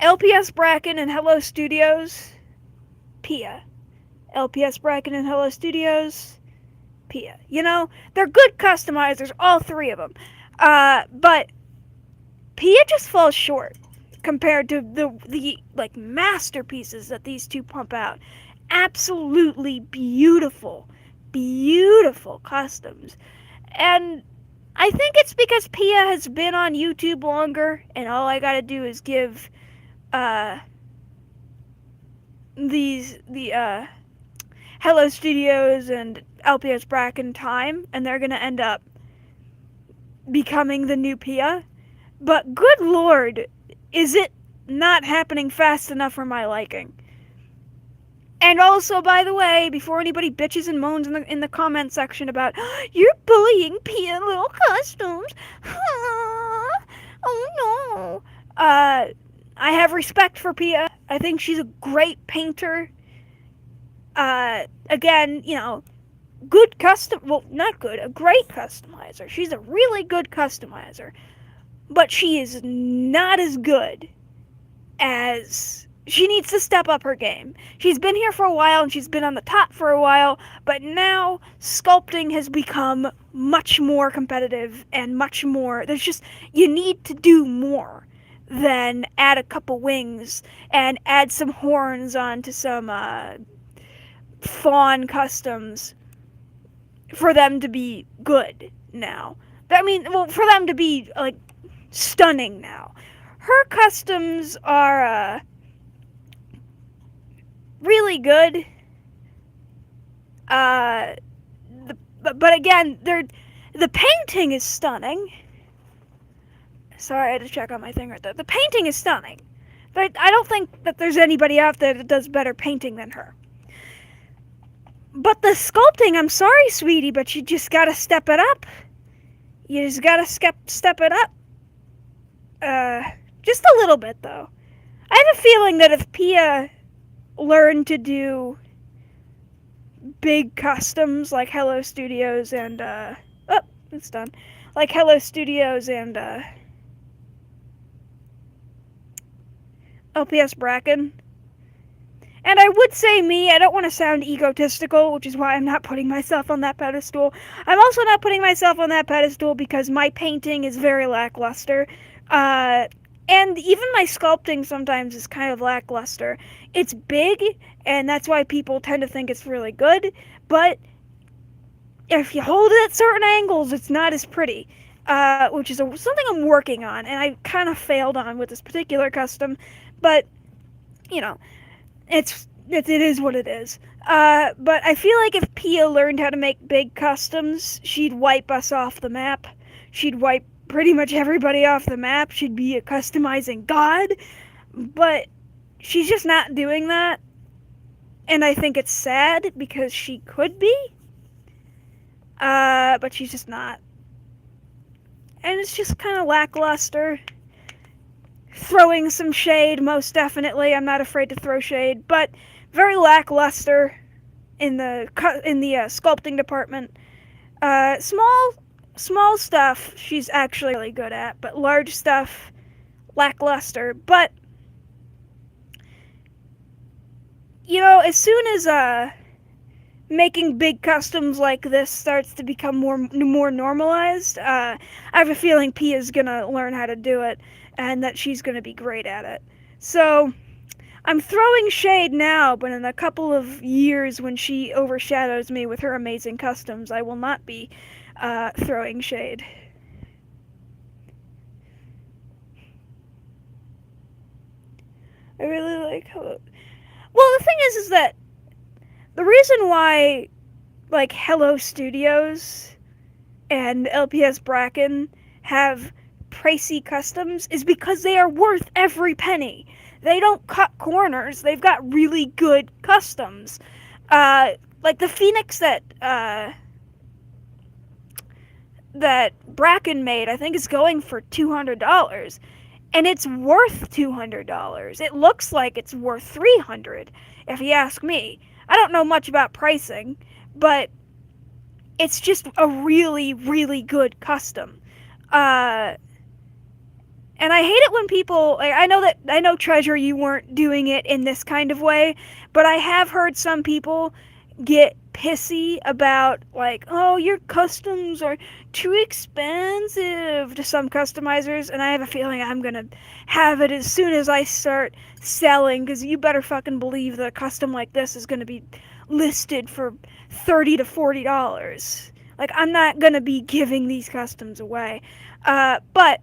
LPS Bracken and Hello Studios, Pia. LPS Bracken and Hello Studios, Pia. You know, they're good customizers, all three of them. But Pia just falls short compared to the like masterpieces that these two pump out. Absolutely beautiful, beautiful customs. And I think it's because Pia has been on YouTube longer, and all I gotta do is give the Hello Studios and LPS Bracken time, and they're gonna end up becoming the new Pia. But good lord, is it not happening fast enough for my liking? And also, by the way, before anybody bitches and moans in the comment section about you're bullying Pia Little Customs, oh no, I have respect for Pia. I think she's a great painter. Again, you know, good custom, well, not good, a great customizer. She's a really good customizer. But she is not as good as, she needs to step up her game. She's been here for a while and she's been on the top for a while, but now sculpting has become much more competitive and much more, there's just, you need to do more than add a couple wings and add some horns onto some fawn customs for them to be good now. I mean, well, for them to be, like, stunning now. Her customs are really good. But again, the painting is stunning. Sorry, I had to check on my thing right there. The painting is stunning. But I don't think that there's anybody out there that does better painting than her. But the sculpting, I'm sorry, sweetie, but you just gotta step it up. You just gotta step it up. Just a little bit, though. I have a feeling that if Pia learned to do big customs like Hello Studios and, oh, it's done. Like Hello Studios and, LPS Bracken. And I would say me, I don't want to sound egotistical, which is why I'm not putting myself on that pedestal. I'm also not putting myself on that pedestal because my painting is very lackluster. Uh, and even my sculpting sometimes is kind of lackluster. It's big, and that's why people tend to think it's really good, but if you hold it at certain angles, it's not as pretty. Which is something I'm working on, and I kind of failed on with this particular custom, but you know, it is what it is. But I feel like if Pia learned how to make big customs, she'd wipe us off the map. She'd wipe pretty much everybody off the map. She'd be a customizing god. But she's just not doing that. And I think it's sad because she could be. But she's just not. And it's just kind of lackluster. Throwing some shade, most definitely. I'm not afraid to throw shade. But very lackluster in the sculpting department. Small stuff she's actually really good at, but large stuff lackluster. But as soon as making big customs like this starts to become more normalized, I have a feeling Pia's gonna learn how to do it, and that she's gonna be great at it. So I'm throwing shade now, but in a couple of years when she overshadows me with her amazing customs, I will not be throwing shade. I really like how. Well, the thing is that the reason why, like, Hello Studios and LPS Bracken have pricey customs is because they are worth every penny. They don't cut corners. They've got really good customs. Like the Phoenix that Bracken made, I think is going for $200, and it's worth $200. It looks like it's worth $300, if you ask me. I don't know much about pricing, but it's just a really, really good custom. Uh, and I hate it when people, like, I know Treasure, you weren't doing it in this kind of way, but I have heard some people get pissy about, like, oh, your customs are too expensive to some customizers, and I have a feeling I'm gonna have it as soon as I start selling, because you better fucking believe that a custom like this is gonna be listed for $30 to $40. Like, I'm not gonna be giving these customs away. But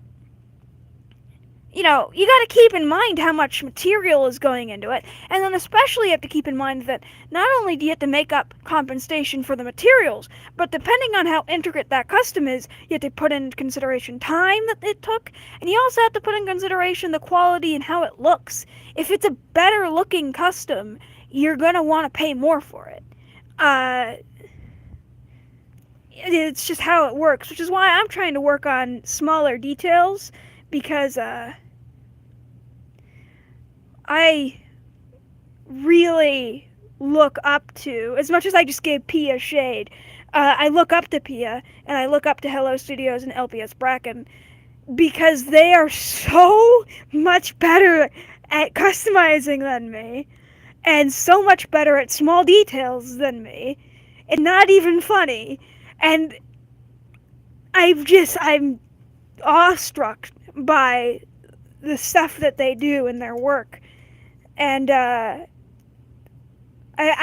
you got to keep in mind how much material is going into it, and then especially you have to keep in mind that not only do you have to make up compensation for the materials, but depending on how intricate that custom is, you have to put in consideration time that it took, and you also have to put in consideration the quality and how it looks. If it's a better looking custom, you're going to want to pay more for it. It's just how it works, which is why I'm trying to work on smaller details, because I really look up to, as much as I just gave Pia shade, I look up to Pia, and I look up to Hello Studios and LPS Bracken, because they are so much better at customizing than me, and so much better at small details than me. It's not even funny. And I'm awestruck by the stuff that they do in their work. And I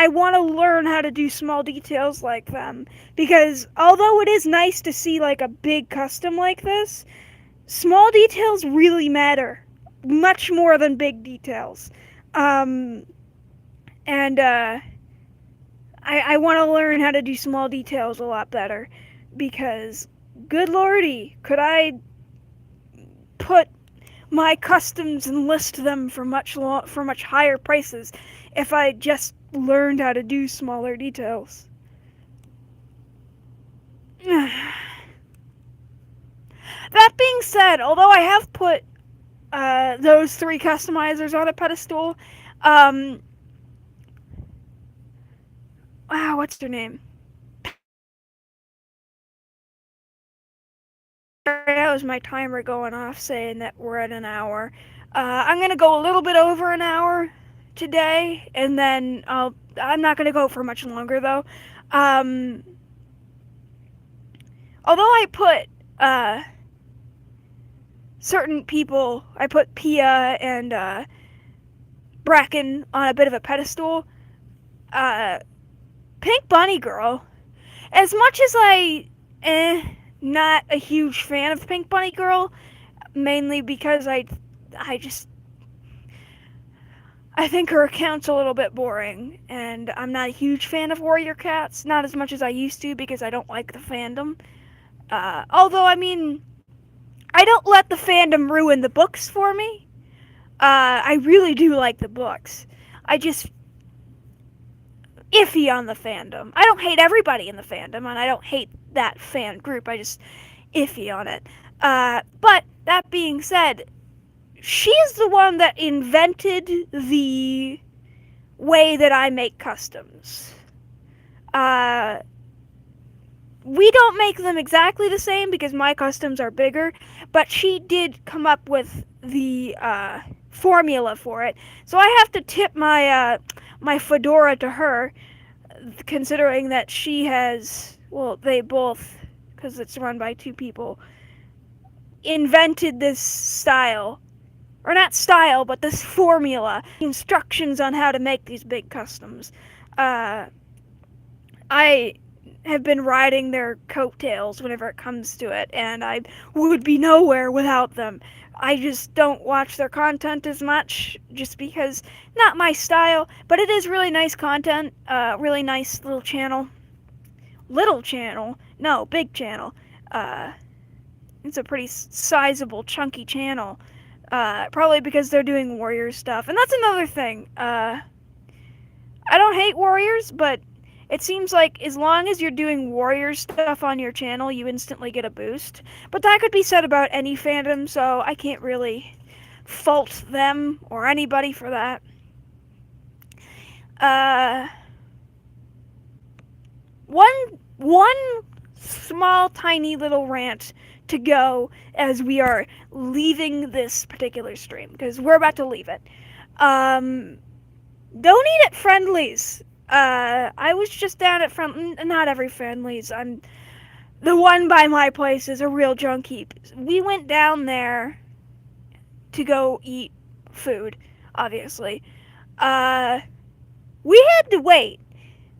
want to learn how to do small details like them, because although it is nice to see like a big custom like this, small details really matter much more than big details. Um, and I want to learn how to do small details a lot better, because good lordy, could I put my customs and list them for much higher prices if I just learned how to do smaller details. That being said, although I have put those three customizers on a pedestal, wow, what's her name? that was my timer going off saying that we're at an hour. I'm gonna go a little bit over an hour today, and then I'm not gonna go for much longer though. Um, Although I put certain people, I put Pia and Bracken on a bit of a pedestal. Uh, Pink Bunny Girl. As much as not a huge fan of Pink Bunny Girl, mainly because I just I think her account's a little bit boring, and I'm not a huge fan of Warrior Cats, not as much as I used to because I don't like the fandom. Although, I mean, I don't let the fandom ruin the books for me. I really do like the books. I just iffy on the fandom. I don't hate everybody in the fandom, and I don't hate that fan group. I just iffy on it. But that being said, she's the one that invented the way that I make customs. We don't make them exactly the same because my customs are bigger, but she did come up with the formula for it. So I have to tip my fedora to her, considering that she has, well, they both, because it's run by two people, invented this style. Or not style, but this formula. Instructions on how to make these big customs. I have been riding their coattails whenever it comes to it, and I would be nowhere without them. I just don't watch their content as much, just because not my style, but it is really nice content, really nice little channel. Little channel? No, big channel. It's a pretty sizable, chunky channel. Probably because they're doing warrior stuff. And that's another thing. I don't hate warriors, but it seems like as long as you're doing warrior stuff on your channel, you instantly get a boost. But that could be said about any fandom, so I can't really fault them or anybody for that. One small, tiny little rant to go as we are leaving this particular stream, because we're about to leave it. Don't eat at Friendlies. I was just down at not every Friendlies. The one by my place is a real junk heap. We went down there to go eat food, obviously. We had to wait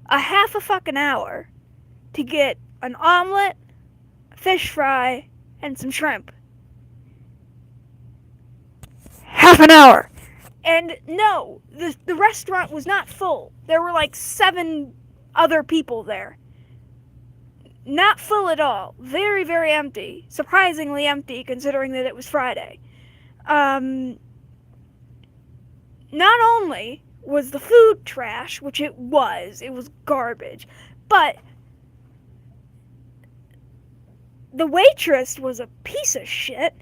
a half a fucking hour to get an omelet, a fish fry, and some shrimp. Half an hour. And no, the restaurant was not full. There were like 7 other people there. Not full at all. Very, very empty. Surprisingly empty considering that it was Friday. Not only was the food trash, which it was garbage, but the waitress was a piece of shit.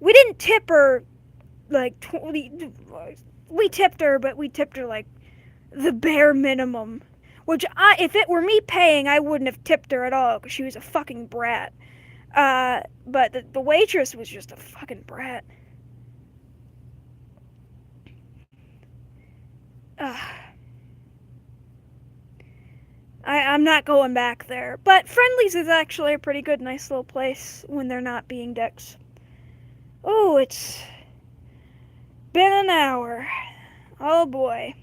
We didn't tip her like we tipped her, but we tipped her like the bare minimum. Which if it were me paying, I wouldn't have tipped her at all because she was a fucking brat. But the waitress was just a fucking brat. I'm not going back there. But Friendly's is actually a pretty good, nice little place when they're not being dicks. Oh, it's been an hour. Oh boy.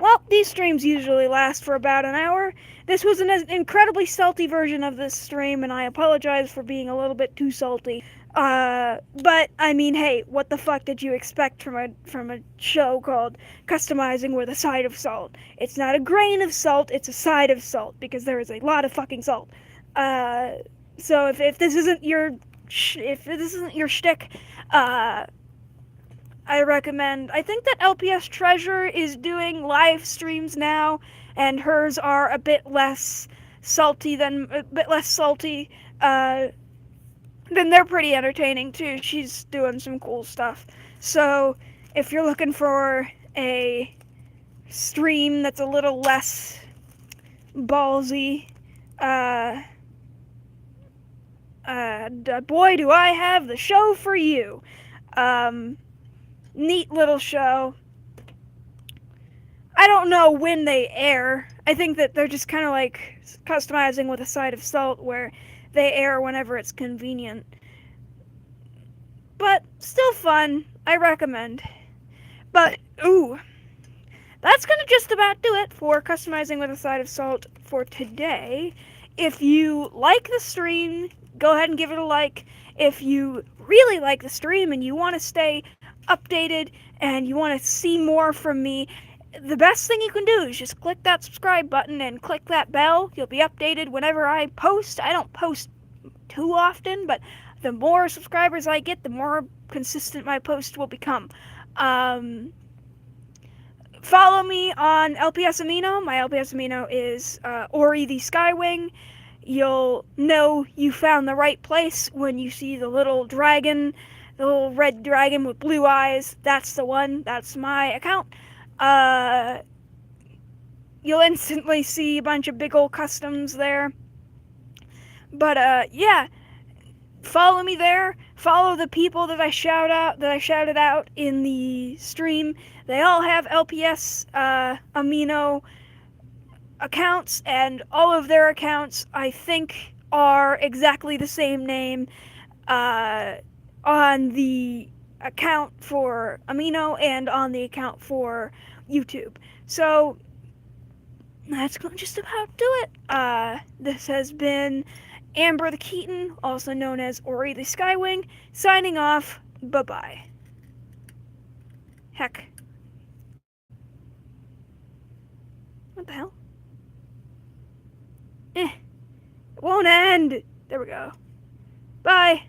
Well, these streams usually last for about an hour. This was an incredibly salty version of this stream, and I apologize for being a little bit too salty. But I mean, hey, what the fuck did you expect from a show called Customizing with a Side of Salt? It's not a grain of salt, it's a side of salt, because there is a lot of fucking salt. So if this isn't your shtick, I recommend. I think that LPS Treasure is doing live streams now, and hers are a bit less salty. Then they're pretty entertaining too. She's doing some cool stuff. So if you're looking for a stream that's a little less ballsy, boy, do I have the show for you. Um, Neat little show. I don't know when they air. I think that they're just kind of like customizing with a side of salt where they air whenever it's convenient. But still fun. I recommend. But, ooh, that's going to just about do it for customizing with a side of salt for today. If you like the stream, go ahead and give it a like. If you really like the stream and you want to stay updated and you want to see more from me, the best thing you can do is just click that subscribe button and click that bell. You'll be updated whenever I post. I don't post too often, but the more subscribers I get, the more consistent my post will become. Follow me on LPS Amino. My LPS Amino is Ori the Skywing. You'll know you found the right place when you see the little dragon, the little red dragon with blue eyes. That's the one. That's my account. You'll instantly see a bunch of big old customs there. But yeah, follow me there. Follow the people that I shouted out in the stream. They all have LPS Amino accounts, and all of their accounts, I think, are exactly the same name on the account for Amino and on the account for YouTube. So that's going to just about do it. This has been Amber the Keaton, also known as Ori the Skywing, signing off. Bye-bye. Heck. What the hell? It won't end. There we go. Bye.